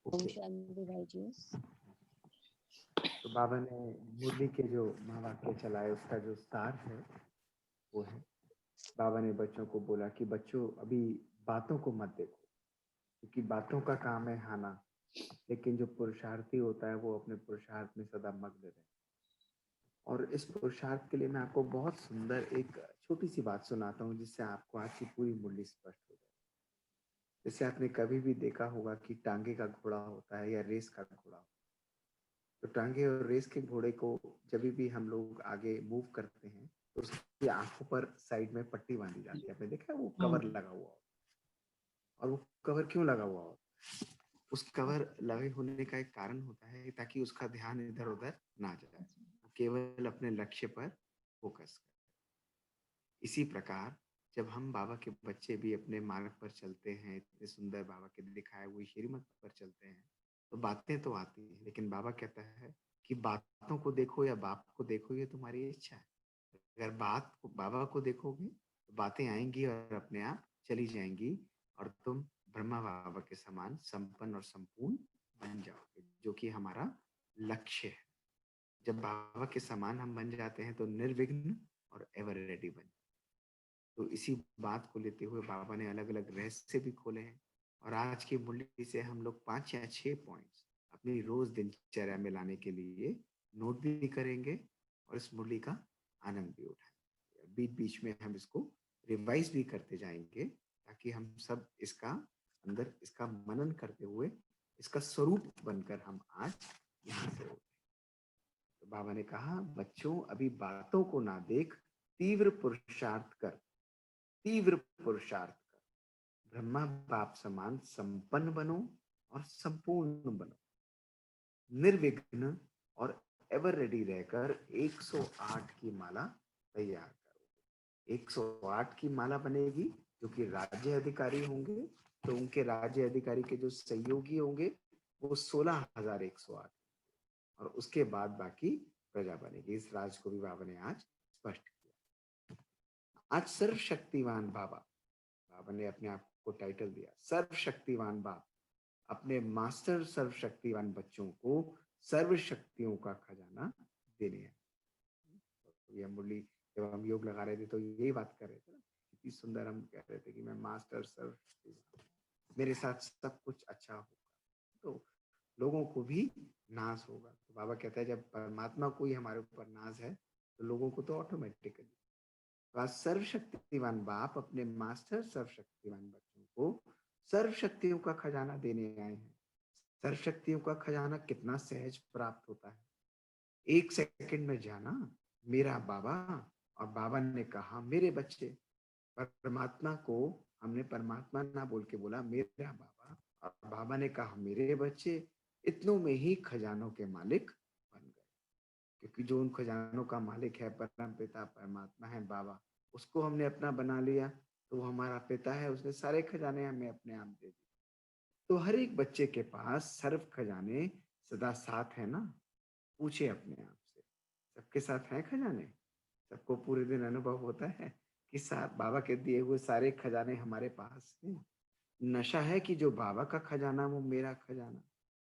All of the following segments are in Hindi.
ओम ओके। शांति भाई जी। तो बाबा ने मुरली के जो महावाक्य चलाए उसका जो सार है वो है, बाबा ने बच्चों को बोला कि बच्चों अभी बातों को मत देखो, क्योंकि बातों का काम है हाना, लेकिन जो पुरुषार्थी होता है वो अपने पुरुषार्थ में सदा मग्न रहे। और इस पुरुषार्थ के लिए मैं आपको बहुत सुंदर एक छोटी सी बात सुनाता हूँ, जिससे आपको आज की पूरी मुरली स्पष्ट हो जाए। जैसे आपने कभी भी देखा होगा कि टांगे का घोड़ा होता है या रेस का घोड़ा होता है, तो टांगे और रेस के घोड़े को जब भी हम लोग आगे मूव करते हैं तो उसकी आंखों पर साइड में पट्टी बांधी जाती है। आपने देखा है वो कवर लगा हुआ हो, और वो कवर क्यों लगा हुआ हो? उस कवर लगे होने का एक कारण होता है ताकि उसका ध्यान इधर उधर ना जाए, वो केवल अपने लक्ष्य पर फोकस करे। इसी प्रकार जब हम बाबा के बच्चे भी अपने मार्ग पर चलते हैं, इतने सुंदर बाबा के दिखाए हुए श्रीमत पर चलते हैं, तो बातें तो आती हैं, लेकिन बाबा कहता है कि बातों को देखो या बाप को देखो, ये तुम्हारी इच्छा है। अगर बात को बाबा को देखोगे तो बातें आएंगी और अपने आप चली जाएंगी, और तुम ब्रह्मा बाबा के समान संपन्न और संपूर्ण बन जाओगे, जो कि हमारा लक्ष्य है। जब बाबा के समान हम बन जाते हैं तो निर्विघ्न और एवर रेडी बन। तो इसी बात को लेते हुए बाबा ने अलग अलग रहस्य भी खोले हैं, और आज की मुरली से हम लोग 5 या 6 पॉइंट्स अपनी रोज दिनचर्या में लाने के लिए नोट भी करेंगे और इस मुरली का आनंद भी उठाएंगे। बीच बीच में हम इसको रिवाइज भी करते जाएंगे, ताकि हम सब इसका अंदर इसका मनन करते हुए इसका स्वरूप बनकर हम आज यहाँ से उठे। तो बाबा ने कहा, बच्चों अभी बातों को ना देख, तीव्र पुरुषार्थ कर, तीव्र पुरुषार्थ कर, ब्रह्मा बाप समान संपन्न बनो और संपूर्ण बनो, निर्विघ्न और एवर रेडी रहकर 108 की माला तैयार करो। 108 की माला बनेगी, जो कि राज्य अधिकारी होंगे, तो उनके राज्य अधिकारी के जो सहयोगी होंगे वो 16,108, और उसके बाद बाकी प्रजा बनेगी। इस राज को भी बाबा ने आज स्पष्ट किया। आज सर्वशक्तिवान बाबा, बाबा ने अपने आप को टाइटल दिया सर्वशक्तिवान बाप, अपने मास्टर सर्वशक्तिवान बच्चों को सर्वशक्तियों का खजाना देने हैं। तो यह मुरली जब हम योग लगा रहे थे तो यही बात कर रहे थे ना, कितनी सुंदर हम कह रहे थे कि मैं मास्टर सर्वशक्तिवान, मेरे साथ सब कुछ अच्छा होगा तो लोगों को भी नाज होगा। तो बाबा कहता है जब परमात्मा को ही हमारे ऊपर नाज है तो लोगों को तो ऑटोमेटिकली। तो आज सर्वशक्तिवान बाप अपने मास्टर सर्वशक्तिवान बच्चों को सर्वशक्तियों का खजाना देने आए हैं। सर्वशक्तियों का खजाना कितना सहज प्राप्त होता है, 1 सेकंड में जाना मेरा बाबा, और बाबा ने कहा मेरे बच्चे। परमात्मा को हमने परमात्मा ना बोल के बोला मेरा बाबा, और बाबा ने कहा मेरे बच्चे, इतनों में ही खजानों के मालिक बन गए। क्योंकि जो उन खजानों का मालिक है परम पिता परमात्मा है बाबा, उसको हमने अपना बना लिया, तो वो हमारा पिता है, उसने सारे खजाने हमें अपने आप दे दिए। तो हर एक बच्चे के पास सर्व खजाने सदा साथ है ना? पूछे अपने आप से, सबके साथ है खजाने? सबको पूरे दिन अनुभव होता है कि बाबा के दिए हुए सारे खजाने हमारे पास हैं? नशा है कि जो बाबा का खजाना वो मेरा खजाना।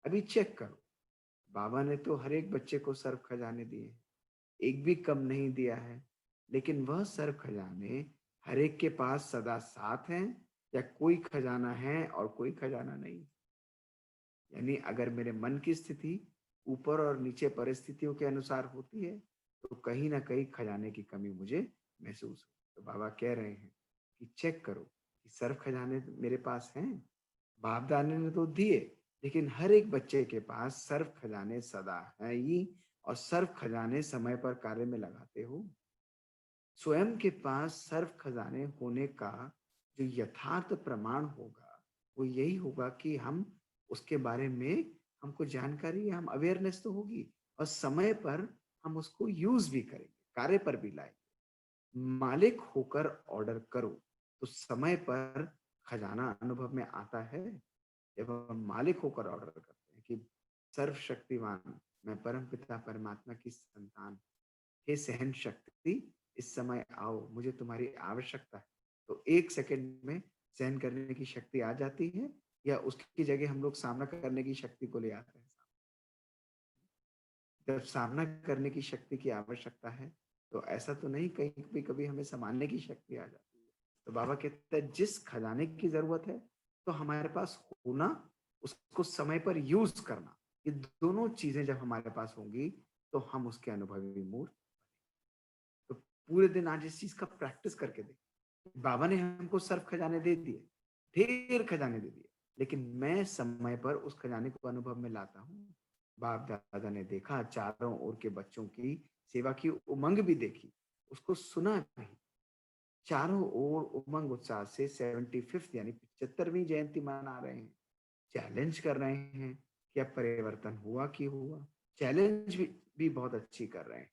अभी चेक करो, बाबा ने तो हर एक बच्चे को सर्व खजाने दिए, एक भी कम नहीं दिया है, लेकिन वह सर्व खजाने हर एक के पास सदा साथ हैं, या कोई खजाना है और कोई खजाना नहीं? यानी अगर मेरे मन की स्थिति ऊपर और नीचे परिस्थितियों के अनुसार होती है तो कहीं ना कहीं खजाने की कमी मुझे महसूस हो। तो बाबा कह रहे हैं कि चेक करो कि सर्व खजाने मेरे पास हैं। बाप दाने ने तो दिए, लेकिन हर एक बच्चे के पास सर्व खजाने सदा हैं ही, और सर्व खजाने समय पर कार्य में लगाते हो। स्वयं के पास सर्व खजाने होने का जो यथार्थ प्रमाण होगा वो यही होगा कि हम उसके बारे में हमको जानकारी, हम अवेयरनेस तो होगी, और समय पर हम उसको यूज भी करेंगे, कार्य पर भी लाएंगे। मालिक होकर ऑर्डर करो तो समय पर खजाना अनुभव में आता है। जब हम मालिक होकर ऑर्डर करते हैं कि सर्वशक्तिवान, मैं परम पिता परमात्मा की संतान, हे सहन शक्ति इस समय आओ, मुझे तुम्हारी आवश्यकता है, तो 1 सेकंड में सहन करने की शक्ति आ जाती है या उसकी जगह हम लोग सामना करने की शक्ति को ले आते हैं। जब सामना करने की शक्ति की आवश्यकता है, तो ऐसा तो नहीं कहीं भी कभी हमें सँभालने की शक्ति आ जाती है। तो बाबा कहते हैं जिस खजाने की ज़रूरत है, तो हमारे पास होना, उसको समय पर यूज़ करना, ये दोनों चीज़ें जब हमारे पास होंगी, तो हम उसके अनुभवी मूर्त। तो पूरे दिन आज इस चीज़ का प्रैक्टिस करके देखें। बाबा ने हमको सर्व खजाने दे दिए, ढेर खजाने दे दिए, लेकिन मैं समय पर उस खजाने को अनुभव में लाता हूँ। बाप दादा ने देखा चारों ओर के बच्चों की सेवा की उमंग भी देखी, उसको सुना भी। चारों ओर उमंग उत्साह से 75th यानी 75वीं जयंती मना रहे हैं, चैलेंज कर रहे हैं कि अब परिवर्तन हुआ कि हुआ। चैलेंज भी बहुत अच्छी कर रहे हैं।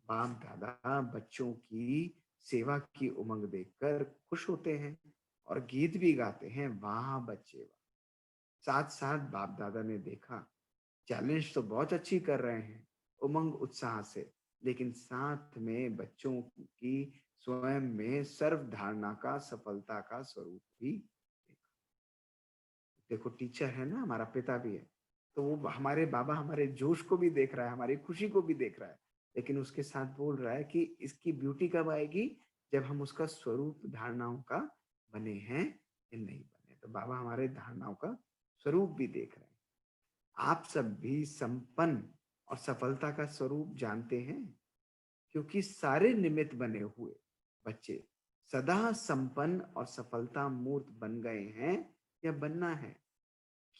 बाप दादा बच्चों की सेवा की उमंग देखकर खुश होते हैं और गीत भी गाते हैं, वाह बच्चे वाह। साथ साथ बाप दादा ने देखा चैलेंज तो बहुत अच्छी कर रहे हैं उमंग उत्साह से, लेकिन साथ में बच्चों की स्वयं में सर्व धारणा का सफलता का स्वरूप भी देखा। देखो टीचर है ना, हमारा पिता भी है, तो वो हमारे बाबा हमारे जोश को भी देख रहा है, हमारी खुशी को भी देख रहा है, लेकिन उसके साथ बोल रहा है कि इसकी ब्यूटी कब आएगी, जब हम उसका स्वरूप धारणाओं का बने हैं या नहीं बने। तो बाबा हमारे धारणाओं का स्वरूप भी देख रहे हैं। आप सब भी संपन्न और सफलता का स्वरूप जानते हैं, क्योंकि सारे निमित्त बने हुए बच्चे सदा संपन्न और सफलता मूर्त बन गए हैं या बनना है,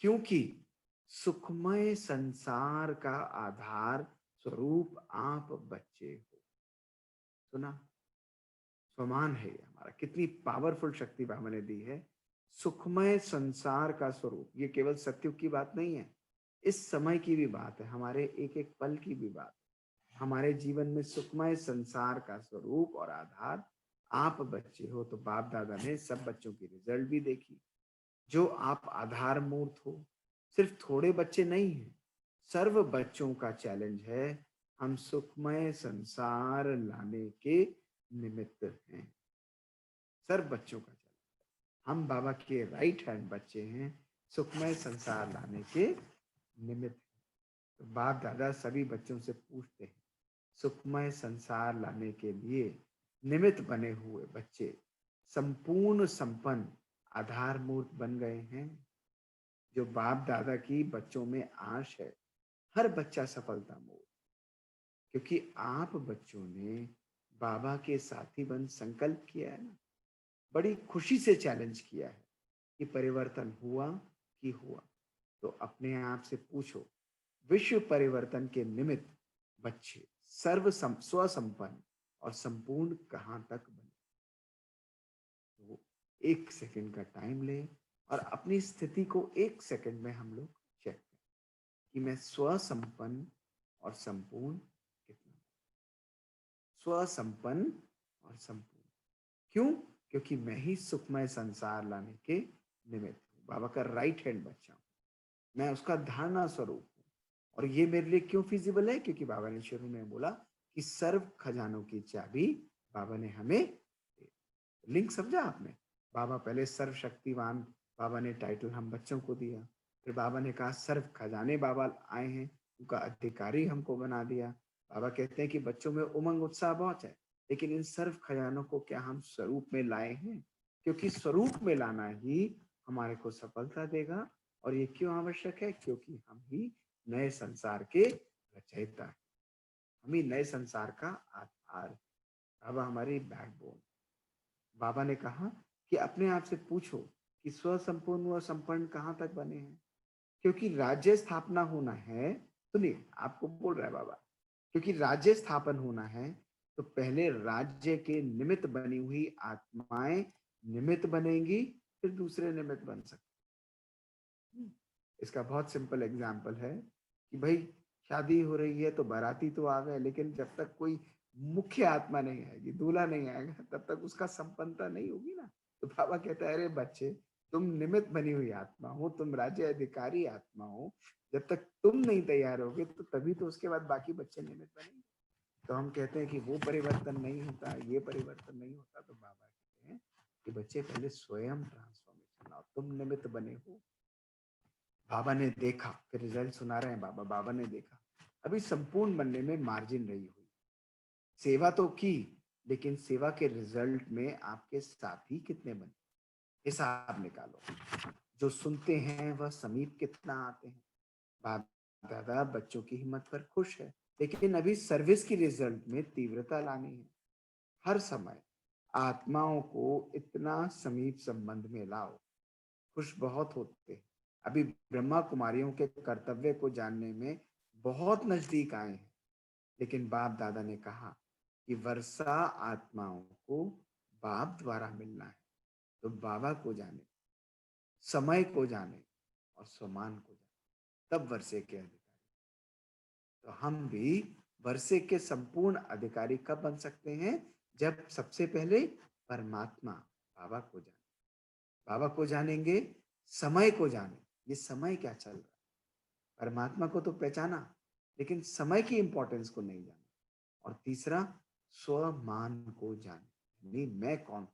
क्योंकि सुखमय संसार का आधार स्वरूप आप बच्चे हो। सुना, स्वमान है ये हमारा, कितनी पावरफुल शक्ति बाबा ने दी है। सुखमय संसार का स्वरूप, ये केवल सत्युग की बात नहीं है, इस समय की भी बात है, हमारे एक एक पल की भी बात है। हमारे जीवन में सुखमय संसार का स्वरूप और आधार आप बच्चे हो। तो बाप दादा ने सब बच्चों की रिजल्ट भी देखी, जो आप आधार मूर्त हो। सिर्फ थोड़े बच्चे नहीं हैं, सर्व बच्चों का चैलेंज है, हम सुखमय संसार लाने के निमित्त हैं। सर्व बच्चों का चैलेंज, हम बाबा के राइट हैंड बच्चे हैं, सुखमय संसार लाने के निमित्त। तो बाप दादा सभी बच्चों से पूछते हैं, सुखमय संसार लाने के लिए निमित्त बने हुए बच्चे संपूर्ण संपन्न आधार मूर्त बन गए हैं। जो बाप दादा की बच्चों में आश है, हर बच्चा सफलता मूर्त, क्योंकि आप बच्चों ने बाबा के साथी बन संकल्प किया है ना, बड़ी खुशी से चैलेंज किया है कि परिवर्तन हुआ कि हुआ। तो अपने आप से पूछो, विश्व परिवर्तन के निमित्त बच्चे स्वसंपन्न और संपूर्ण कहां तक बने। तो 1 सेकंड का टाइम ले और अपनी स्थिति को 1 सेकंड में हम लोग चेक करें कि मैं स्वसंपन्न और संपूर्ण कितना, स्वसंपन्न और संपूर्ण। क्यों? क्योंकि मैं ही सुखमय संसार लाने के निमित्त हूँ, बाबा का राइट हैंड बच्चा हूँ, मैं उसका धारणा स्वरूप हूँ। और ये मेरे लिए क्यों फिजिबल है? क्योंकि बाबा ने शुरू में बोला कि सर्व खजानों की चाबी बाबा ने हमें दे। लिंक समझा आपने? बाबा पहले सर्वशक्तिवान, बाबा ने टाइटल हम बच्चों को दिया, फिर बाबा ने कहा सर्व खजाने बाबा आए हैं, उनका अधिकारी हमको बना दिया। बाबा कहते हैं कि बच्चों में उमंग उत्साह बहुत है, लेकिन इन सर्व खजानों को क्या हम स्वरूप में लाए हैं? क्योंकि स्वरूप में लाना ही हमारे को सफलता देगा। और ये क्यों आवश्यक है? क्योंकि हम ही नए संसार के रचयिता हैं, हम ही नए संसार का आधार, बाबा हमारी बैकबोन। बाबा ने कहा कि अपने आप से पूछो कि स्वसंपूर्ण व संपन्न कहाँ तक बने हैं, क्योंकि राज्य स्थापना होना है। सुनिए, आपको बोल रहा है बाबा, क्योंकि राज्य स्थापन होना है, तो पहले राज्य के निमित्त बनी हुई आत्माएं निमित्त बनेंगी, फिर दूसरे निमित्त बन सकते। इसका बहुत सिंपल एग्जाम्पल है कि भाई शादी हो रही है तो बाराती तो आ गए, लेकिन जब तक कोई मुख्य आत्मा नहीं आएगी, दूल्हा नहीं आएगा, तब तक उसका संपन्नता नहीं होगी ना। तो बाबा कहता है, अरे बच्चे, तुम निमित्त बनी हुई आत्मा हो, तुम राज्य अधिकारी आत्मा हो, जब तक तुम नहीं तैयार होगे तो तभी तो उसके बाद बाकी बच्चे निमित्त बनेंगे। तो हम कहते हैं कि वो परिवर्तन नहीं होता, ये परिवर्तन नहीं होता। तो बाबा कहते हैं कि बच्चे पहले स्वयं ट्रांसफॉर्मेशन लाओ, तुम निमित्त बने हो, बाबा ने देखा, फिर रिजल्ट सुना रहे हैं बाबा, बाबा ने देखा अभी संपूर्ण बनने में मार्जिन रही हुई, सेवा तो की, लेकिन सेवा के रिजल्ट में आपके साथी कितने बने, हिसाब निकालो। जो सुनते हैं वह समीप कितना आते हैं। बाप दादा बच्चों की हिम्मत पर खुश है, लेकिन अभी सर्विस की रिजल्ट में तीव्रता लानी है। हर समय आत्माओं को इतना समीप संबंध में लाओ, खुश बहुत होते हैं। अभी ब्रह्मा कुमारियों के कर्तव्य को जानने में बहुत नजदीक आए हैं, लेकिन बाप दादा ने कहा कि वर्षा आत्माओं को बाप द्वारा मिलना है, तो बाबा को जाने, समय को जाने और स्वमान को जाने, तब वर्षे के अधिकारी। तो हम भी वर्षे के संपूर्ण अधिकारी कब बन सकते हैं? जब सबसे पहले परमात्मा बाबा को जाने, बाबा को जानेंगे, समय को जाने, ये समय क्या चल रहा है। परमात्मा को तो पहचाना, लेकिन समय की इंपॉर्टेंस को नहीं जाना। और तीसरा, स्वमान को जाने, नहीं मैं कौन,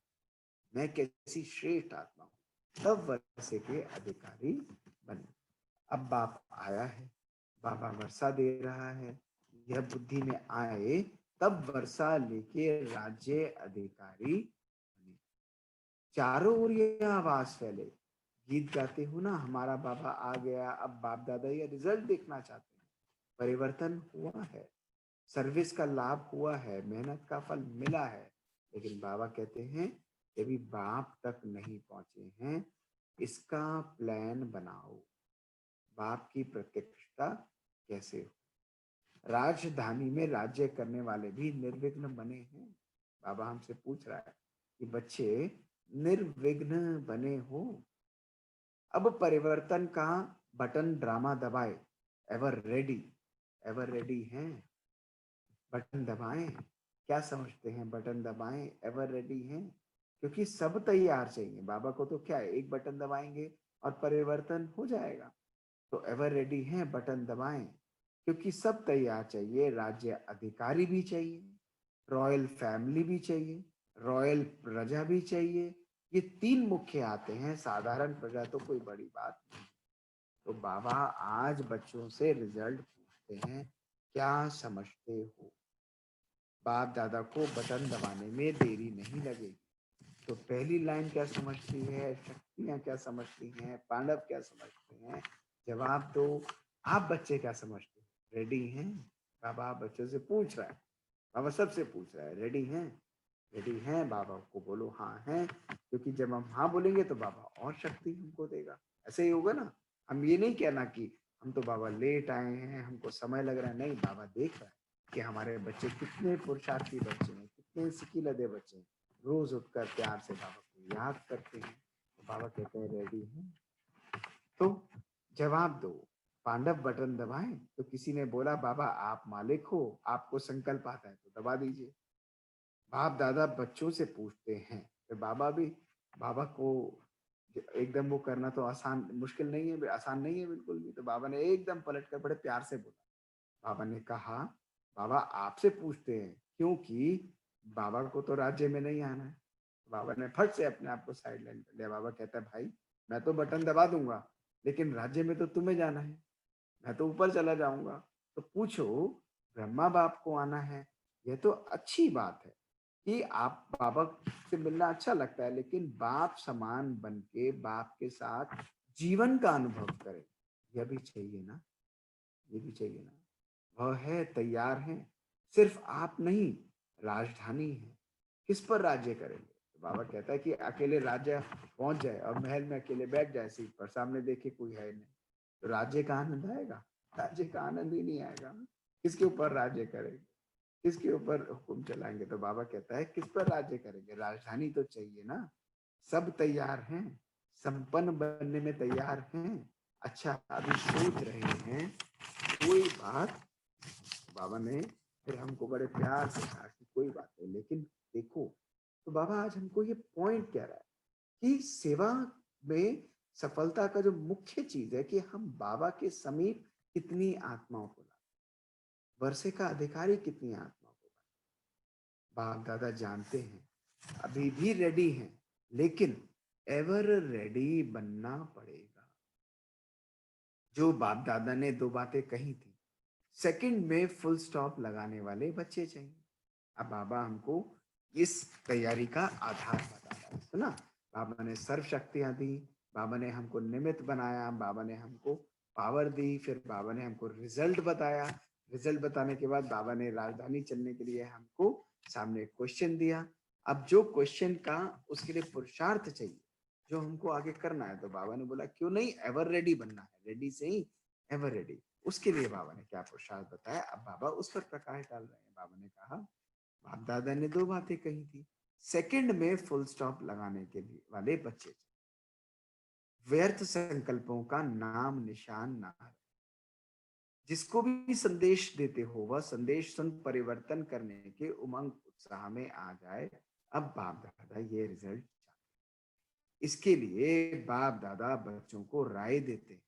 मैं कैसी श्रेष्ठ आत्मा हूं, तब वर्षे के अधिकारी बने। अब बाप आया है, बाबा वर्षा दे रहा है, यह बुद्धि में आए, तब वर्षा लेके राज्य अधिकारी बने। चारों ओर यह आवाज फैले, गीत गाते हो ना, हमारा बाबा आ गया। अब बाप दादा ये रिजल्ट देखना चाहते हैं। परिवर्तन हुआ है, सर्विस का लाभ हुआ है, मेहनत का फल मिला है, लेकिन बाबा कहते हैं अभी बाप तक नहीं पहुंचे हैं, इसका प्लान बनाओ। बाप की प्रत्यक्षता कैसे हो। राजधानी में राज्य करने वाले भी निर्विघ्न बने हैं। बाबा हमसे पूछ रहा है कि बच्चे निर्विघ्न बने हो। अब परिवर्तन का बटन ड्रामा दबाए, एवर रेडी हैं, बटन दबाएं। क्या समझते हैं बटन दबाएं, एवर रेडी हैं? क्योंकि सब तैयार चाहिए। बाबा को तो क्या है, एक बटन दबाएंगे और परिवर्तन हो जाएगा। तो एवर रेडी हैं, बटन दबाएं, क्योंकि सब तैयार चाहिए। राज्य अधिकारी भी चाहिए, रॉयल फैमिली भी चाहिए, रॉयल प्रजा भी चाहिए। ये तीन मुख्य आते हैं, साधारण प्रजा तो कोई बड़ी बात नहीं। तो बाबा आज बच्चों से रिजल्ट पूछते हैं, क्या समझते हो। बाप दादा को बटन दबाने में देरी नहीं लगेगी। तो पहली लाइन क्या समझती है, शक्तियां क्या समझती हैं, पांडव क्या समझते हैं, जवाब दो। आप बच्चे क्या समझते हैं, रेडी हैं? बाबा बच्चों से पूछ रहा है, बाबा सबसे पूछ रहा है, रेडी हैं? रेडी हैं? बाबा को बोलो हाँ हैं, क्योंकि जब हम हाँ बोलेंगे तो बाबा और शक्ति हमको देगा। ऐसे ही होगा ना। हम ये नहीं कहना कि हम तो बाबा लेट आए हैं, हमको समय लग रहा है। नहीं, बाबा देख रहा है कि हमारे बच्चे कितने पुरुषार्थी बच्चे हैं, कितने सिकीलदे बच्चे हैं, रोज उठकर प्यार से बाबा को याद करते हैं। तो बाबा कहते हैं रेडी हैं? तो जवाब दो। पांडव बटन दबाएं। तो किसी ने बोला बाबा आप मालिक हो, आपको संकल्प आता है तो दबा दीजिए। बाप दादा बच्चों से पूछते हैं, तो बाबा भी, बाबा को एकदम वो करना तो आसान मुश्किल नहीं है, आसान नहीं है बिल्कुल भी। तो बाबा ने एकदम पलट कर बड़े प्यार से बोला। बाबा ने कहा बाबा आपसे पूछते हैं, क्योंकि बाबा को तो राज्य में नहीं आना है। बाबा ने फट से अपने आप को साइड लाइन कर लिया। बाबा कहता है भाई मैं तो बटन दबा दूंगा, लेकिन राज्य में तो तुम्हें जाना है, मैं तो ऊपर चला जाऊंगा। तो पूछो, ब्रह्मा बाप को आना है, यह तो अच्छी बात है कि आप बाबा से मिलना अच्छा लगता है, लेकिन बाप समान बन के बाप के साथ जीवन का अनुभव करें, यह भी चाहिए ना, ये भी चाहिए ना। वह है, तैयार हैं, सिर्फ आप नहीं, राजधानी है। किस पर राज्य करेंगे? तो बाबा कहता है कि अकेले राज्य पहुंच जाए और महल में अकेले बैठ जाए सीट पर, सामने देखे कोई है नहीं, तो राज्य का आनंद आएगा? राज्य का आनंद ही नहीं आएगा। किसके ऊपर राज्य करेंगे, किसके ऊपर हुक्म चलाएंगे? तो बाबा कहता है किस पर राज्य करेंगे, राजधानी तो चाहिए ना। सब तैयार हैं, संपन्न बनने में तैयार हैं। अच्छा अभी सोच रहे हैं कोई बात। बाबा ने फिर हमको बड़े प्यार से कहा कि कोई बात नहीं, लेकिन देखो। तो बाबा आज हमको ये पॉइंट कह रहा है कि सेवा में सफलता का जो मुख्य चीज है कि हम बाबा के समीप कितनी आत्माओं को लाए, वर्षे का अधिकारी कितनी आत्माओं को लाए। बाप दादा जानते हैं अभी भी रेडी हैं, लेकिन एवर रेडी बनना पड़ेगा। जो बाप दादा ने दो बातें कही थी, सेकंड में फुल स्टॉप लगाने वाले बच्चे चाहिए। अब बाबा हमको इस तैयारी का आधार बताया, सुना। बाबा ने सर्व शक्तियां दी, बाबा ने हमको निमित्त बनाया, बाबा ने हमको पावर दी, फिर बाबा ने हमको रिजल्ट बताया। रिजल्ट बताने के बाद बाबा ने राजधानी चलने के लिए हमको सामने क्वेश्चन दिया। अब जो क्वेश्चन का उसके लिए पुरुषार्थ चाहिए, जो हमको आगे करना है, तो बाबा ने बोला क्यों नहीं एवर रेडी बनना है, रेडी से ही एवर रेडी। उसके लिए बाबा ने क्या पुरुषार्थ बताया, अब बाबा उस पर प्रकाश डाल रहे हैं। बाबा ने कहा बाप दादा ने दो बातें कही थी, सेकंड में फुल स्टॉप लगाने के लिए वाले बच्चे, व्यर्थ संकल्पों का नाम निशान ना रहे। जिसको भी संदेश देते हो वह संदेश सुन परिवर्तन करने के उमंग उत्साह में आ जाए। अब बाप दादा ये रिजल्ट चाहते, इसके लिए बाप दादा बच्चों को राय देते हैं।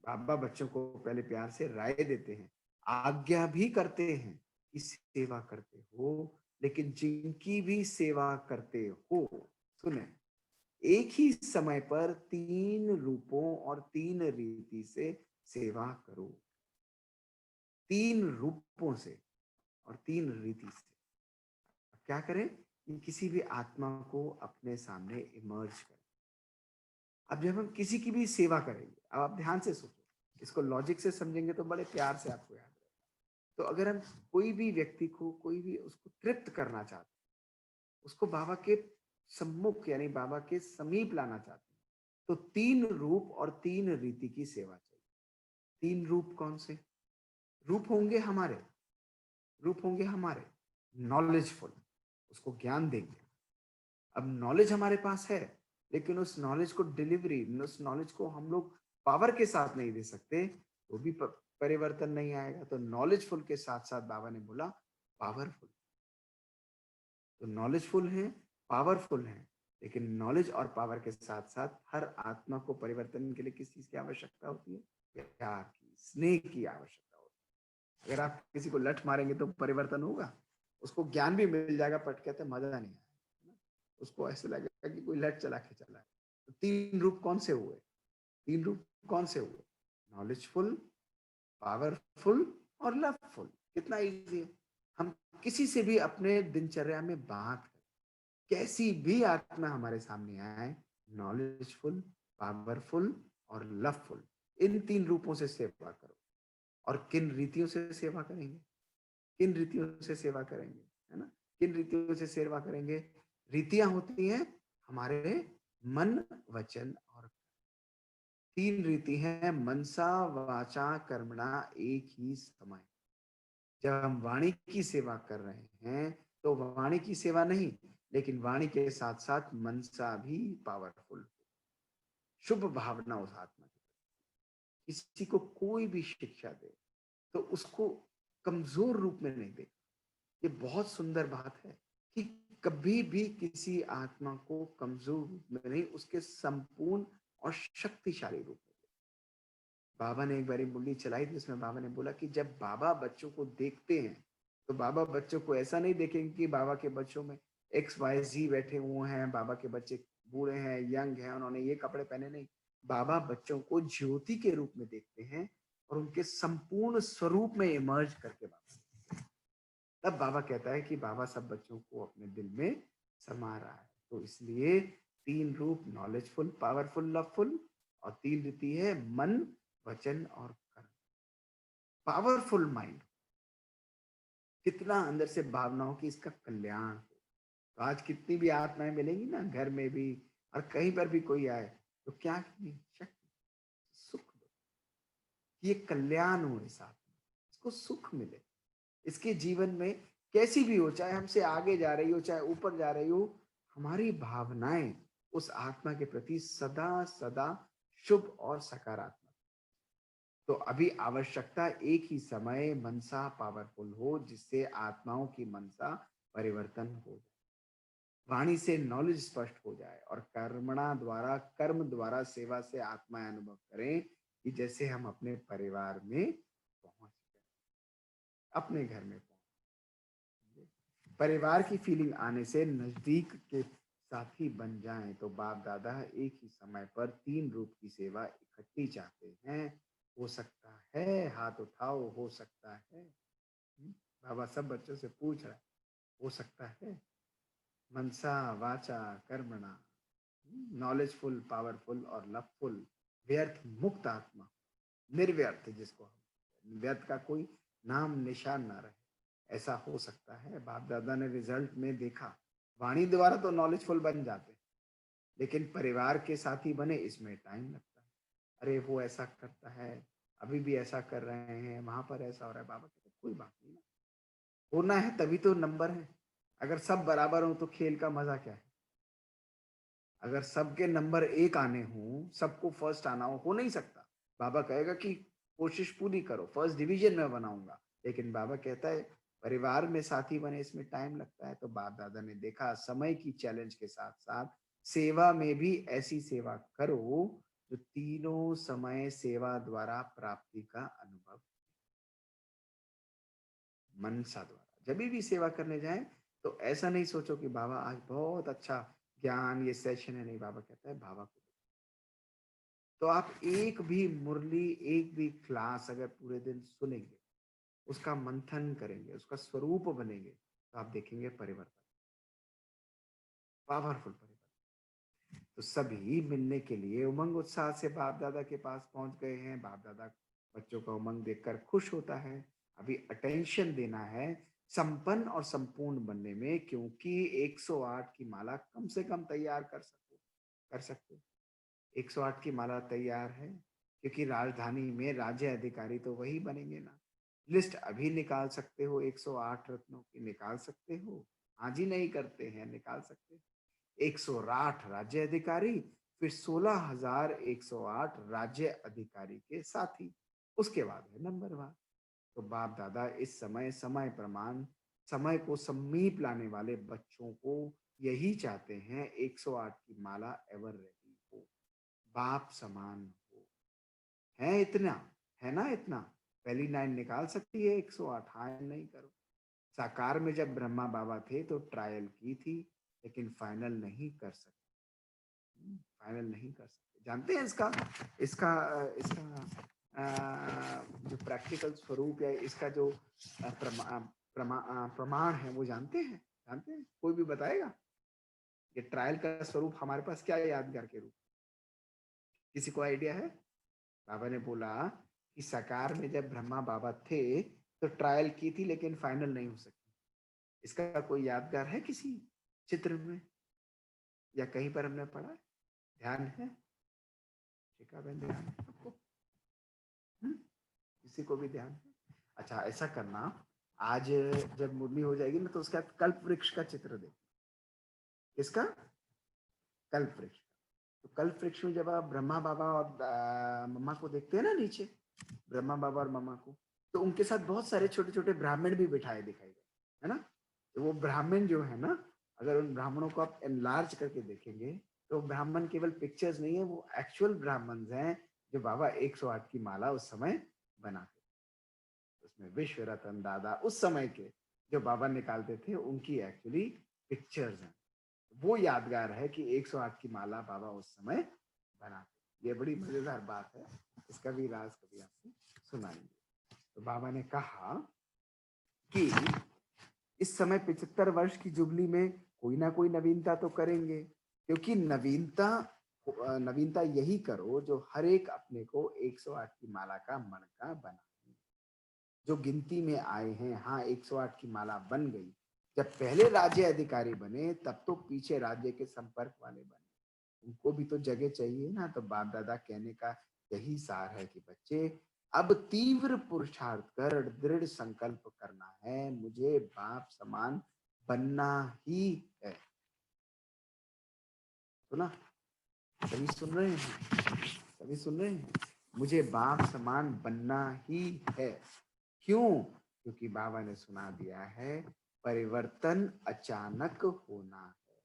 बाबा बच्चों को पहले प्यार से राय देते हैं, आज्ञा भी करते हैं कि सेवा करते हो, लेकिन जिनकी भी सेवा करते हो, सुने, एक ही समय पर तीन रूपों और तीन रीति से सेवा करो। तीन रूपों से और तीन रीति से क्या करें कि किसी भी आत्मा को अपने सामने इमर्ज करें। अब जब हम किसी की भी सेवा करेंगे, अब आप ध्यान से सोचो, इसको लॉजिक से समझेंगे तो बड़े प्यार से आपको याद रहेगा। तो अगर हम कोई भी व्यक्ति को, कोई भी उसको तृप्त करना चाहते हैं, उसको बाबा के सम्मुख यानी बाबा के समीप लाना चाहते हैं, तो तीन रूप और तीन रीति की सेवा चाहिए। तीन रूप कौन से रूप होंगे? हमारे रूप होंगे हमारे नॉलेजफुल, उसको ज्ञान देंगे। अब नॉलेज हमारे पास है, लेकिन उस नॉलेज को डिलीवरी, उस नॉलेज को हम लोग पावर के साथ नहीं दे सकते, तो भी परिवर्तन नहीं आएगा। तो नॉलेजफुल के साथ साथ बाबा ने बोला पावरफुल। तो नॉलेजफुल है, पावरफुल है, लेकिन नॉलेज और पावर के साथ साथ हर आत्मा को परिवर्तन के लिए किस चीज की आवश्यकता होती है? प्यार की, स्नेह की आवश्यकता होती है। अगर आप किसी को लठ मारेंगे तो परिवर्तन होगा? उसको ज्ञान भी मिल जाएगा, पट कहते मजा नहीं आएगा, उसको ऐसे लगेगा कि कोई लठ चला के चला है। तो तीन रूप कौन से हुए? तीन रूप कौन से हुए? नॉलेजफुल, पावरफुल और लवफुल। कितना इजी है। हम किसी से भी अपने दिनचर्या में बात करें, कैसी भी आत्मा हमारे सामने आए, नॉलेजफुल, पावरफुल और लवफुल, इन तीन रूपों से सेवा करो। और किन रीतियों से सेवा करेंगे? किन रीतियों से सेवा करेंगे, है ना? किन रीतियों से सेवा करेंगे? रीतियां होती हैं हमारे मन, वचन और तीन रीति है मनसा वाचा कर्मणा एक ही समय। जब हम वाणी की सेवा कर रहे हैं तो वाणी की सेवा नहीं, लेकिन वाणी के साथ साथ मनसा भी पावरफुल, शुभ भावना उस आत्मा की। किसी को कोई भी शिक्षा दे तो उसको कमजोर रूप में नहीं दे। ये बहुत सुंदर बात है कि कभी भी किसी आत्मा को कमजोर रूप में नहीं, उसके संपूर्ण और शक्तिशाली रूप में। बाबा ने एक बारी मुरली चलाई थी, उसमें बाबा ने बोला कि जब बाबा बच्चों को देखते हैं तो बाबा बच्चों को ऐसा नहीं देखेंगे कि बाबा के बच्चों में एक्स वाई जी बैठे हुए हैं, बाबा के बच्चे बूढ़े हैं, यंग हैं, उन्होंने ये कपड़े पहने, नहीं। बाबा बच्चों को ज्योति के रूप में देखते हैं और उनके संपूर्ण स्वरूप में इमर्ज करके बाबा, तब बाबा कहता है कि बाबा सब बच्चों को अपने दिल में समा रहा है। तो इसलिए तीन रूप नॉलेजफुल, पावरफुल, लवफुल, और तीन रीति है मन, वचन और कर्म। पावरफुल माइंड, कितना अंदर से भावनाओं की इसका कल्याण हो। तो आज कितनी भी आत्माएं मिलेंगी ना, घर में भी और कहीं पर भी कोई आए, तो क्या करनी? शक्ति, सुख दो, ये कल्याण हो इस आत्मा, इसको सुख मिले। इसके जीवन में कैसी भी हो, चाहे हमसे आगे जा रही हो, चाहे ऊपर जा रही हो, हमारी भावनाएं उस आत्मा के प्रति सदा सदा शुभ और सकारात्मक। तो अभी आवश्यकता एक ही समय मनसा पावरफुल हो, जिससे आत्माओं की मनसा परिवर्तन हो जाए, वाणी से नॉलेज स्पष्ट हो जाए, और कर्मणा द्वारा, कर्म द्वारा सेवा से आत्माएं अनुभव करें कि जैसे हम अपने परिवार में पहुंच गए, अपने घर में पहुंच। परिवार की फीलिंग आने से नजदीक के साथी बन जाएं। तो बाप दादा एक ही समय पर तीन रूप की सेवा इकट्ठी चाहते हैं। हो सकता है, हाथ उठाओ, हो सकता है। बाबा सब बच्चों से पूछ रहा है, हो सकता है? मनसा वाचा कर्मणा, नॉलेजफुल, पावरफुल और लवफुल, व्यर्थ मुक्त आत्मा, निर्व्यर्थ जिसको हम, व्यर्थ का कोई नाम निशान ना रहे, ऐसा हो सकता है। बाप दादा ने रिजल्ट में देखा, वाणी द्वारा तो नॉलेजफुल बन जाते हैं, लेकिन परिवार के साथी बने इसमें टाइम लगता है। अरे वो ऐसा करता है, अभी भी ऐसा कर रहे हैं, वहां पर ऐसा हो रहा है। बाबा कहते कोई बात नहीं ना, होना है तभी तो नंबर है। अगर सब बराबर हो तो खेल का मजा क्या है? अगर सबके नंबर एक आने हो, सबको फर्स्ट आना हो नहीं सकता। बाबा कहेगा कि कोशिश पूरी करो, फर्स्ट डिवीजन में बनाऊंगा, लेकिन बाबा कहता है परिवार में साथी बने इसमें टाइम लगता है। तो बाप दादा ने देखा समय की चैलेंज के साथ साथ सेवा में भी ऐसी सेवा करो जो तीनों समय सेवा द्वारा प्राप्ति का अनुभव, मनसा द्वारा। जब भी सेवा करने जाए तो ऐसा नहीं सोचो कि बाबा आज बहुत अच्छा ज्ञान ये सेशन है, नहीं। बाबा कहता है बाबा को तो आप एक भी मुरली, एक भी क्लास अगर पूरे दिन सुनेंगे, उसका मंथन करेंगे, उसका स्वरूप बनेंगे, तो आप देखेंगे परिवर्तन, पावरफुल परिवर्तन। तो सभी मिलने के लिए उमंग उत्साह से बाप दादा के पास पहुंच गए हैं। बाप दादा बच्चों का उमंग देखकर खुश होता है। अभी अटेंशन देना है संपन्न और संपूर्ण बनने में, क्योंकि 108 की माला कम से कम तैयार कर सकते 108 की माला तैयार है, क्योंकि राजधानी में राज्य अधिकारी तो वही बनेंगे ना। लिस्ट अभी निकाल सकते हो, 108 रत्नों की निकाल सकते हो। आज ही नहीं करते हैं, निकाल सकते हो। 108 राज्य अधिकारी, फिर 16,108 राज्य अधिकारी के साथी, उसके बाद है नंबरवार। तो बाप दादा इस समय समय प्रमाण, समय को समीप लाने वाले बच्चों को यही चाहते हैं, 108 की माला एवर रेडी हो, बाप समान हो। है इतना, है ना इतना? पहली लाइन निकाल सकती है 108? हाँ नहीं करो। साकार में जब ब्रह्मा बाबा थे तो ट्रायल की थी, लेकिन फाइनल नहीं कर सकते। फाइनल नहीं कर सकते। जानते हैं इसका इसका इसका जो प्रैक्टिकल स्वरूप है, इसका जो प्रमाण है, वो जानते हैं? कोई भी बताएगा ये ट्रायल का स्वरूप हमारे पास क्या है यादगार के रूप? किसी को आइडिया है? बाबा ने बोला कि साकार में जब ब्रह्मा बाबा थे तो ट्रायल की थी, लेकिन फाइनल नहीं हो सकी। इसका कोई यादगार है किसी चित्र में या कहीं पर हमने पढ़ा है? ध्यान है? शिखा बहन ध्यान है सबको? किसी को भी ध्यान है? अच्छा ऐसा करना, आज जब मुरली हो जाएगी ना तो उसका कल्प वृक्ष का चित्र दे। किसका? कल्प वृक्ष। तो कल्प वृक्ष में जब आप ब्रह्मा बाबा और मम्मा को देखते हैं ना नीचे, ब्रह्मा बाबा और मम्मा को, तो उनके साथ बहुत सारे छोटे छोटे ब्राह्मण भी बिठाए दिखाई दे, है ना? तो वो ब्राह्मण जो है ना, अगर उन ब्राह्मणों को आप एनलार्ज करके देखेंगे तो ब्राह्मण केवल पिक्चर्स नहीं है, वो एक्चुअल ब्राह्मण हैं जो बाबा 108 की माला उस समय बनाते। उसमें विश्व रतन दादा उस समय के जो बाबा निकालते थे, उनकी एक्चुअली पिक्चर्स हैं। वो यादगार है कि 108 की माला बाबा उस समय बनाते। ये बड़ी मजेदार बात है, इसका भी राज कभी आपको सुनाएंगे। तो बाबा ने कहा कि इस समय 75 वर्ष की जुबली में कोई ना कोई नवीनता तो करेंगे, क्योंकि नवीनता यही करो जो हर एक अपने को 108 की माला का मणका बना। जो गिनती में आए हैं, हाँ 108 की माला बन गई। जब पहले राज्य अधिकारी बने तब तो पीछे राज्य के संपर्क वाले बने, उनको भी तो जगह चाहिए ना। तो बाप दादा कहने का यही सार है कि बच्चे अब तीव्र पुरुषार्थ कर दृढ़ संकल्प करना है, मुझे बाप समान बनना ही है। सुना? सभी सुन रहे हैं? सभी सुन रहे हैं? मुझे बाप समान बनना ही है। क्यों? क्योंकि बाबा ने सुना दिया है परिवर्तन अचानक होना है।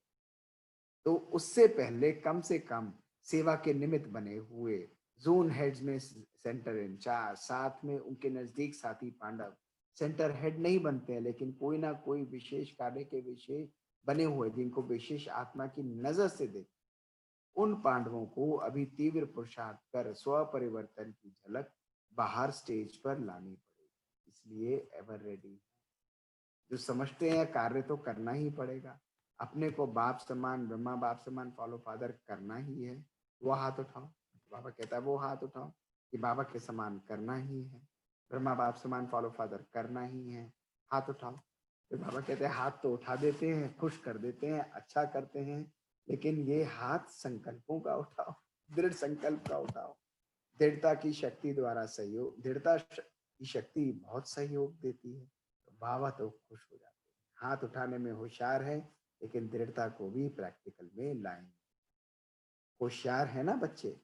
तो उससे पहले कम से कम सेवा के निमित्त बने हुए जोन हेड्स में सेंटर इंचार्ज, साथ में उनके नजदीक साथी पांडव सेंटर हेड नहीं बनते हैं, लेकिन कोई ना कोई विशेष कार्य के विशेष बने हुए जिनको विशेष आत्मा की नजर से देख, उन पांडवों को अभी तीव्र पुरुषार्थ कर स्व परिवर्तन की झलक बाहर स्टेज पर लानी पड़ेगी। इसलिए एवर रेडी, जो समझते हैं कार्य तो करना ही पड़ेगा। अपने को बाप समान, ब्रह्मा बाप समान फॉलो फादर करना ही है। वो हाथ उठाओ। बाबा कहता है वो हाथ उठाओ कि बाबा के समान करना ही है, ब्रह्मा बाप समान फॉलो फादर करना ही है, हाथ उठाओ। फिर बाबा कहते हैं हाथ तो उठा देते हैं, खुश कर देते हैं, अच्छा करते हैं, लेकिन ये हाथ संकल्पों का उठाओ, दृढ़ संकल्प का उठाओ। दृढ़ता की शक्ति द्वारा सहयोग, दृढ़ता की शक्ति बहुत सहयोग देती है। तो बाबा तो खुश हो जाते हैं। हाथ उठाने में होशियार है, लेकिन दृढ़ता को भी प्रैक्टिकल में लाएंगे। होशियार है ना बच्चे,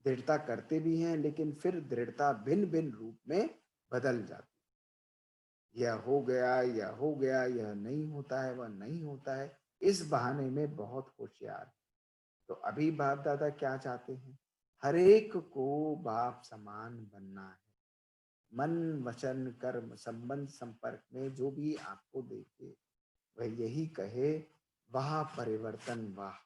दृढ़ता करते भी हैं, लेकिन फिर दृढ़ता भिन्न भिन्न रूप में बदल जाती। यह हो गया, यह हो गया, यह नहीं होता है, वह नहीं होता है, इस बहाने में बहुत होशियार है। तो अभी बाप दादा क्या चाहते हैं? हर एक को बाप समान बनना है। मन वचन कर्म संबंध संपर्क में जो भी आपको देखे वह यही कहे, वाह परिवर्तन वाह।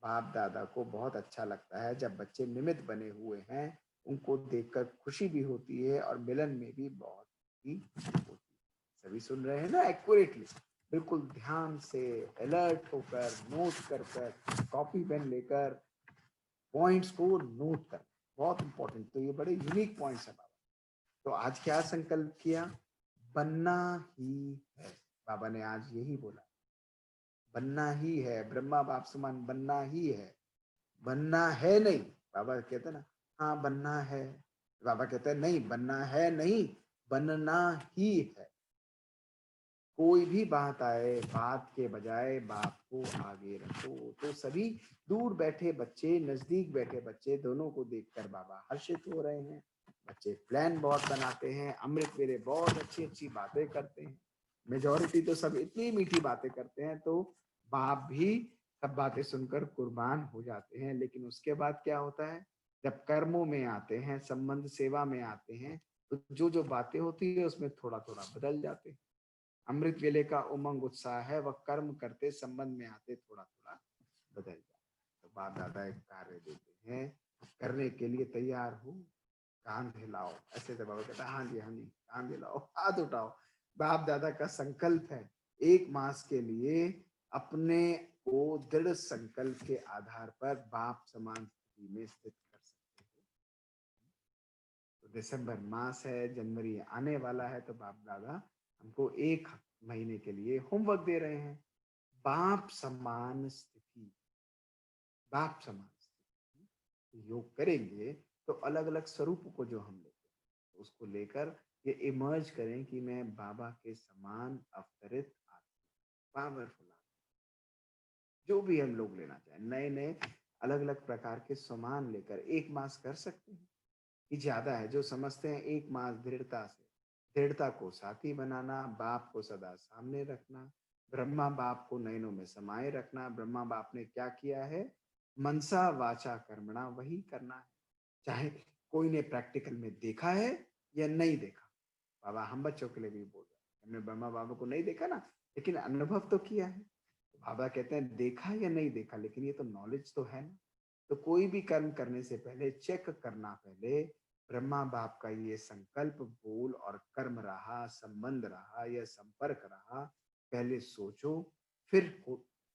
बाप दादा को बहुत अच्छा लगता है जब बच्चे निमित्त बने हुए हैं, उनको देखकर खुशी भी होती है और मिलन में भी बहुत ही होती है। सभी सुन रहे हैं ना एक्यूरेटली, बिल्कुल ध्यान से अलर्ट होकर, नोट कर कर, कॉपी पेन लेकर पॉइंट्स को नोट कर, बहुत इंपॉर्टेंट। तो ये बड़े यूनिक पॉइंट्स है बाबा। तो आज क्या संकल्प किया? बनना ही है। बाबा ने आज यही बोला, बनना ही है, ब्रह्मा बाप समान बनना ही है। बनना है नहीं, बाबा कहते ना हाँ बनना है, बाबा कहते हैं नहीं बनना है नहीं, बनना ही है। कोई भी बात आए, बात के बजाय बाप को आगे रखो। तो सभी दूर बैठे बच्चे, नजदीक बैठे बच्चे, दोनों को देखकर बाबा हर्षित हो रहे हैं। बच्चे प्लान बहुत बनाते हैं, अमृत वेले बहुत अच्छी अच्छी बातें करते हैं। मेजॉरिटी तो सब इतनी मीठी बातें करते हैं, तो बाप भी सब बातें सुनकर कुर्बान हो जाते हैं। लेकिन उसके बाद क्या होता है? जब कर्मों में आते हैं, संबंध सेवा में आते हैं, तो जो जो बातें होती है उसमें थोड़ा थोड़ा बदल जाते हैं। अमृत वेले का उमंग उत्साह है, वह कर्म करते संबंध में आते थोड़ा थोड़ा बदल जाता। तो बाप दादा एक कार्य देते हैं, करने के लिए तैयार हो, कान हिलाओ। ऐसे तो बाबा कहता है हाँ जी हाँ जी, कान हिलाओ, हाथ उठाओ। बाप दादा का संकल्प है 1 मास के लिए अपने को दृढ़ संकल्प के आधार पर बाप समान स्थिति में स्थित कर सकते हो। तो दिसंबर मास है, जनवरी आने वाला है, तो बाप दादा हमको 1 महीने के लिए होमवर्क दे रहे हैं। बाप समान स्थिति, बाप समान स्थिति योग करेंगे तो अलग अलग स्वरूप को जो हम लेते हैं, तो उसको लेकर ये इमर्ज करें कि मैं बाबा के समान अवतरित पावरफुल, जो भी हम लोग लेना चाहें, नए नए अलग अलग प्रकार के सामान लेकर 1 मास कर सकते हैं। कि ज्यादा है जो समझते हैं 1 मास दृढ़ता से, दृढ़ता को साथी बनाना, बाप को सदा सामने रखना, ब्रह्मा बाप को नयनों में समाये रखना। ब्रह्मा बाप ने क्या किया है? मनसा वाचा कर्मणा, वही करना है, चाहे कोई ने प्रैक्टिकल में देखा है या नहीं देखा। बाबा हम बच्चों के लिए भी बोल रहे हैं, हमने ब्रह्मा बाबा को नहीं देखा ना, लेकिन अनुभव तो किया है। तो बाबा कहते हैं देखा या नहीं देखा, लेकिन ये तो नॉलेज तो है ना। तो कोई भी कर्म करने से पहले चेक करना, पहले ब्रह्मा बाप का ये संकल्प, बोल और कर्म रहा, संबंध रहा या संपर्क रहा, पहले सोचो, फिर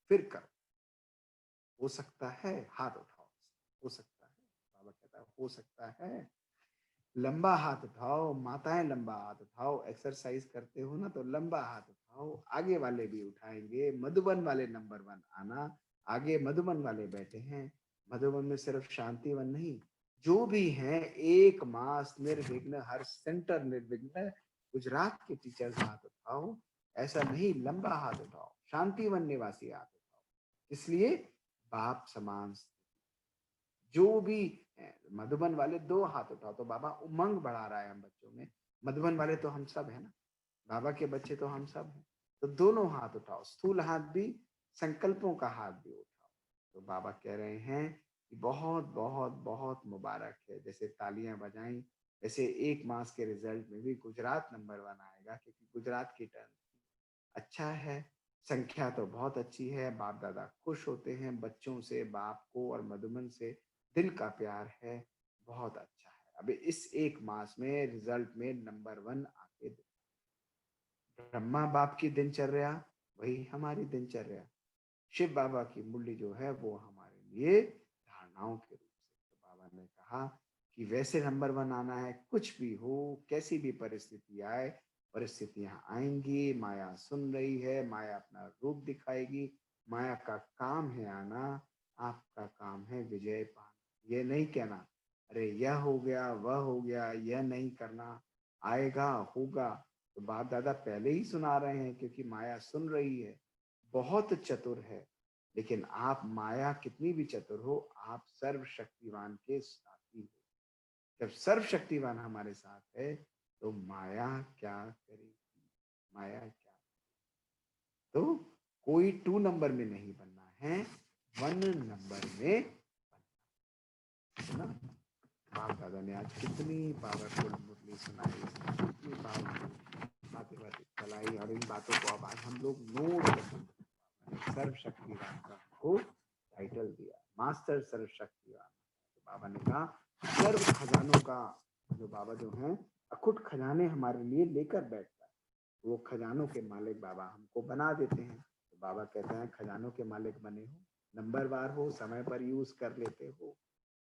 फिर करो। हो सकता है, हाथ उठाओ, हो सकता है, बाबा कहता है हो सकता है। लंबा हाथ उठाओ, माताएं लंबा हाथ उठाओ, एक्सरसाइज करते हो ना तो लंबा हाथ उठाओ, आगे वाले भी उठाएंगे। मधुबन वाले नंबर 1 आना, आगे मधुबन वाले बैठे हैं। मधुबन में सिर्फ शांतिवन नहीं, जो भी हैं 1 मास निर्विघ्न, हर सेंटर निर्विघ्न। गुजरात के टीचर्स हाथ उठाओ, ऐसा नहीं लंबा हाथ उठाओ, शांतिवन निवासी हाथ उठाओ। इसलिए बाप समान, जो भी मधुबन वाले 2 हाथ उठाओ। तो बाबा उमंग बढ़ा रहा है हम बच्चों में। मधुबन वाले तो हम सब है ना, बाबा के बच्चे तो हम सब हैं। तो दोनों हाथ उठाओ, स्थूल हाथ भी, संकल्पों का हाथ भी उठाओ। तो बाबा कह रहे हैं कि बहुत बहुत बहुत मुबारक है। जैसे तालियां बजाई, ऐसे 1 मास के रिजल्ट में भी गुजरात नंबर 1 आएगा, क्योंकि गुजरात की टर्न अच्छा है। संख्या तो बहुत अच्छी है, बाप दादा खुश होते हैं बच्चों से, बाप को और मधुमन से दिल का प्यार है, बहुत अच्छा है। अब इस एक मास में रिजल्ट में नंबर 1 आके ब्रह्मा बाप की दिनचर्या वही हमारी दिनचर्या, शिव बाबा की मुरली जो है वो हमारे लिए धारणाओं के रूप से। तो बाबा ने कहा कि वैसे नंबर 1 आना है, कुछ भी हो, कैसी भी परिस्थिति आए, परिस्थितियां आएंगी, माया सुन रही है, माया अपना रूप दिखाएगी, माया का काम है आना, आपका काम है विजय पाना। ये नहीं कहना अरे यह हो गया वह हो गया, यह नहीं करना, आएगा होगा। तो बाप दादा पहले ही सुना रहे हैं, क्योंकि माया सुन रही है, बहुत चतुर है, लेकिन आप माया कितनी भी चतुर हो, आप सर्वशक्तिवान के साथी हो। जब सर्वशक्तिवान हमारे साथ है तो माया क्या करेगी, माया क्या। तो कोई 2 नंबर में नहीं बनना है, 1 नंबर में बनना है ना। बाप दादा ने आज कितनी पावरफुल मुरली सुनाई, कितनी पावरफुल बातें बातें चलाई, और इन बातों को अब आज हम लोग नोट करते। सर्वशक्तिवान का को टाइटल दिया, मास्टर सर्वशक्तिवान। तो बाबा ने कहा सर्व खजानों का जो बाबा जो है अखुट खजाने हमारे लिए लेकर बैठता है, वो खजानों के मालिक बाबा हमको बना देते हैं। तो बाबा कहते हैं खजानों के मालिक बने हो, नंबरवार हो, समय पर यूज कर लेते हो।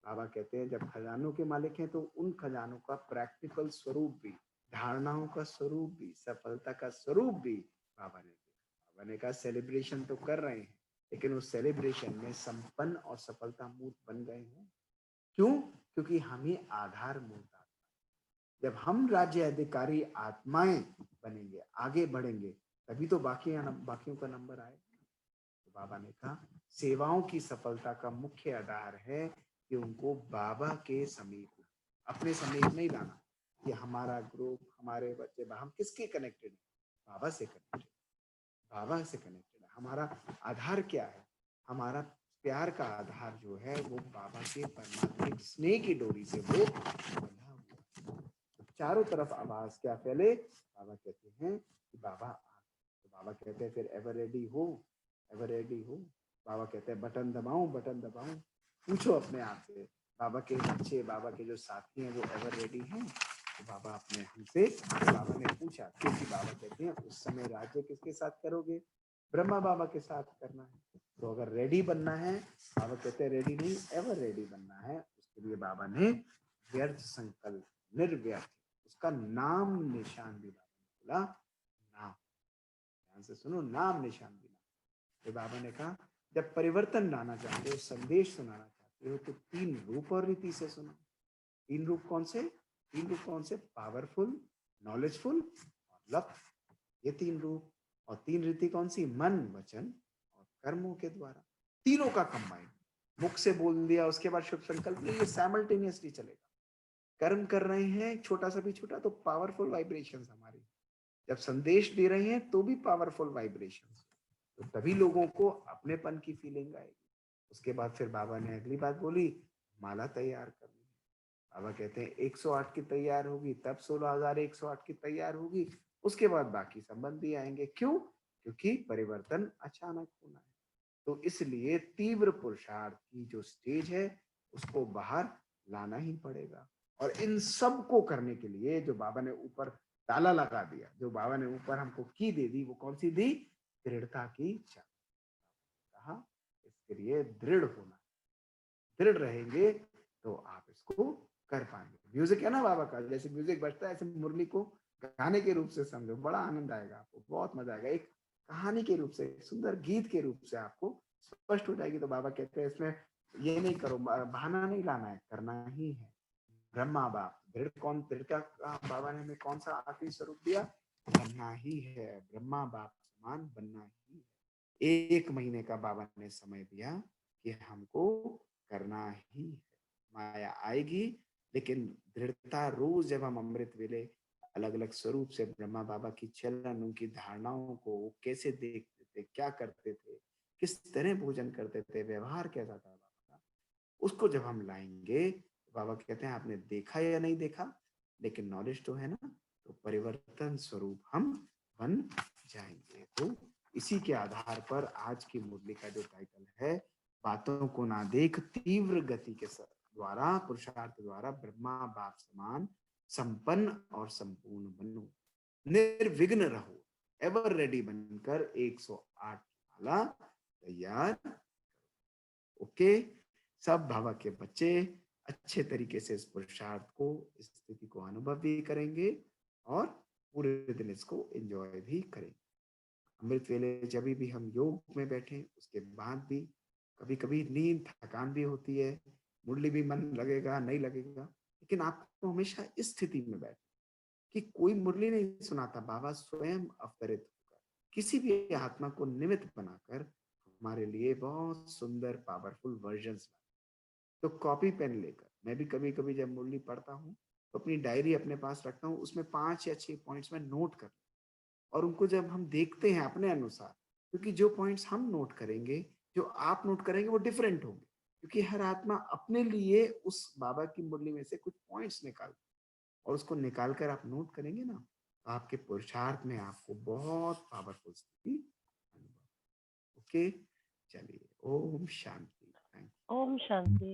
बाबा कहते हैं जब खजानों के मालिक हैं तो उन खजानों का प्रैक्टिकल स्वरूप भी, धारणाओं का स्वरूप भी, सफलता का स्वरूप भी बाबा ने देखा। बाबा ने कहा सेलिब्रेशन तो कर रहे हैं, लेकिन उस सेलिब्रेशन में संपन्न और सफलता मूर्त बन गए हैं। क्यों? क्योंकि हम ही आधार मूर्त आत्मा। जब हम राज्य अधिकारी आत्माएं बनेंगे, आगे बढ़ेंगे, तभी तो बाकियों का नंबर आएगा। तो बाबा ने कहा सेवाओं की सफलता का मुख्य आधार है कि उनको बाबा के समीप, अपने समीप नहीं लाना कि हमारा ग्रुप, हमारे बच्चे, हम किसके कनेक्टेड है? बाबा से कनेक्टेड, बाबा से कनेक्टेड है। हमारा आधार क्या है? हमारा प्यार का आधार जो है वो बाबा के परमात्मिक स्नेह की डोरी से वो बंधा हुआ। तो चारों तरफ आवाज क्या फैले? बाबा कहते हैं कि बाबा आ। तो बाबा कहते हैं फिर एवर रेडी हो, एवर रेडी हो। बाबा कहते हैं बटन दबाऊं, बटन दबाऊं। पूछो अपने आप से, बाबा के बच्चे, बाबा के जो साथी हैं वो एवर रेडी हैं? तो बाबा अपने हमसे, बाबा ने पूछा, क्योंकि बाबा कहते हैं उस समय राज्य किसके साथ करोगे? ब्रह्मा बाबा के साथ करना है। तो अगर रेडी बनना है, बाबा कहते हैं रेडी नहीं, एवर रेडी बनना है, उसके लिए बाबा ने व्यर्थ संकल्प, निर्व्यर्थ, उसका नाम निशान भी बाबा ने बोला, नाम, ध्यान से सुनो, नाम निशान भी। तो बाबा ने कहा जब परिवर्तन लाना चाहते हो, संदेश सुनाना चाहते हो, तो 3 रूप और रीति से सुनो। 3 रूप कौन से? 3 रूप कौन से? पावरफुल, नॉलेजफुल और लव। ये 3 रूप। और 3 रीति कौन सी? मन, वचन और कर्मों के द्वारा, तीनों का कंबाइन। मुख से बोल दिया, उसके बाद शुभ संकल्प नहीं, ये साइमल्टेनियसली चलेगा। कर्म कर रहे हैं छोटा सा भी छोटा, तो पावरफुल वाइब्रेशंस हमारी। जब संदेश दे रहे हैं तो भी पावरफुल वाइब्रेशंस, तो तभी लोगों को अपनेपन की फीलिंग आएगी। उसके बाद फिर बाबा ने अगली बात बोली, माला तैयार करनी है। बाबा कहते हैं 108 की तैयार होगी, तब 16,108 की तैयार होगी, उसके बाद बाकी संबंधी आएंगे। क्यों? क्योंकि परिवर्तन अचानक होना है। तो इसलिए तीव्र पुरुषार्थ की जो स्टेज है उसको बाहर लाना ही पड़ेगा। और इन सब को करने के लिए जो बाबा ने ऊपर ताला लगा दिया, जो बाबा ने ऊपर हमको की दे दी, वो कौन सी दी? दृढ़ता की चाबी। कहा इसके लिए दृढ़ होना, दृढ़ रहेंगे तो आप इसको कर पाएंगे। म्यूजिक है ना बाबा का, जैसे म्यूजिक बजता है ऐसे मुरली को गाने के रूप से समझो, बड़ा आनंद आएगा आपको, बहुत मजा आएगा। एक कहानी के रूप से, सुंदर गीत के रूप से आपको स्पष्ट हो जाएगी। तो बाबा कहते हैं इसमें ये नहीं करो, बहाना नहीं लाना है, करना ही है। ब्रह्मा बाप, दृढ़ कौन? दृढ़ का बाबा ने हमें कौन सा आखिरी स्वरूप दिया? बनना ही है, ब्रह्मा बाप समान बनना ही है। 1 महीने का बाबा ने समय दिया कि हमको करना ही है। माया आएगी, लेकिन दृढ़ता रोज जब हम अमृत वेले अलग अलग स्वरूप से ब्रह्मा बाबा की चलन, उनकी धारणाओं को वो कैसे देखते थे, क्या करते थे, किस तरह भोजन करते थे, व्यवहार कैसा था बाबा का, उसको जब हम लाएंगे, बाबा कहते हैं आपने देखा या नहीं देखा, लेकिन नॉलेज तो है ना, तो परिवर्तन स्वरूप हम बन जाएंगे। तो इसी के आधार पर आज की मुरली का जो टाइटल है, बातों को ना देख तीव्र गति के साथ द्वारा, पुरुषार्थ द्वारा ब्रह्मा बाप समान संपन्न और संपूर्ण बनो, निर्विघ्न रहो, एवर रेडी बनकर 108 माला तैयार। ओके, सब भावा के बच्चे अच्छे तरीके से इस पुरुषार्थ को, इस स्थिति को अनुभव भी करेंगे और पूरे दिन इसको एंजॉय भी करेंगे। अमृत वेले जब भी हम योग में बैठे उसके बाद भी कभी कभी नींद थकान भी होती है, मुरली भी मन लगेगा नहीं लगेगा, लेकिन आपको हमेशा इस स्थिति में बैठ कि कोई मुरली नहीं सुनाता, बाबा स्वयं अवतरित होकर किसी भी आत्मा को निमित्त बनाकर हमारे लिए बहुत सुंदर पावरफुल वर्जन्स। तो कॉपी पेन लेकर मैं भी कभी कभी जब मुरली पढ़ता हूँ तो अपनी डायरी अपने पास रखता हूँ, उसमें 5 या 6 पॉइंट्स में नोट कर, और उनको जब हम देखते हैं अपने अनुसार, क्योंकि जो पॉइंट्स हम नोट करेंगे, जो आप नोट करेंगे वो डिफरेंट होंगे, क्योंकि हर आत्मा अपने लिए उस बाबा की मुरली में से कुछ पॉइंट्स निकाल, और उसको निकाल कर आप नोट करेंगे ना, तो आपके पुरुषार्थ में आपको बहुत पावरफुल स्थिति अनुभव। ओके, चलिए, ओम शांति। Thank you. ओम शांति।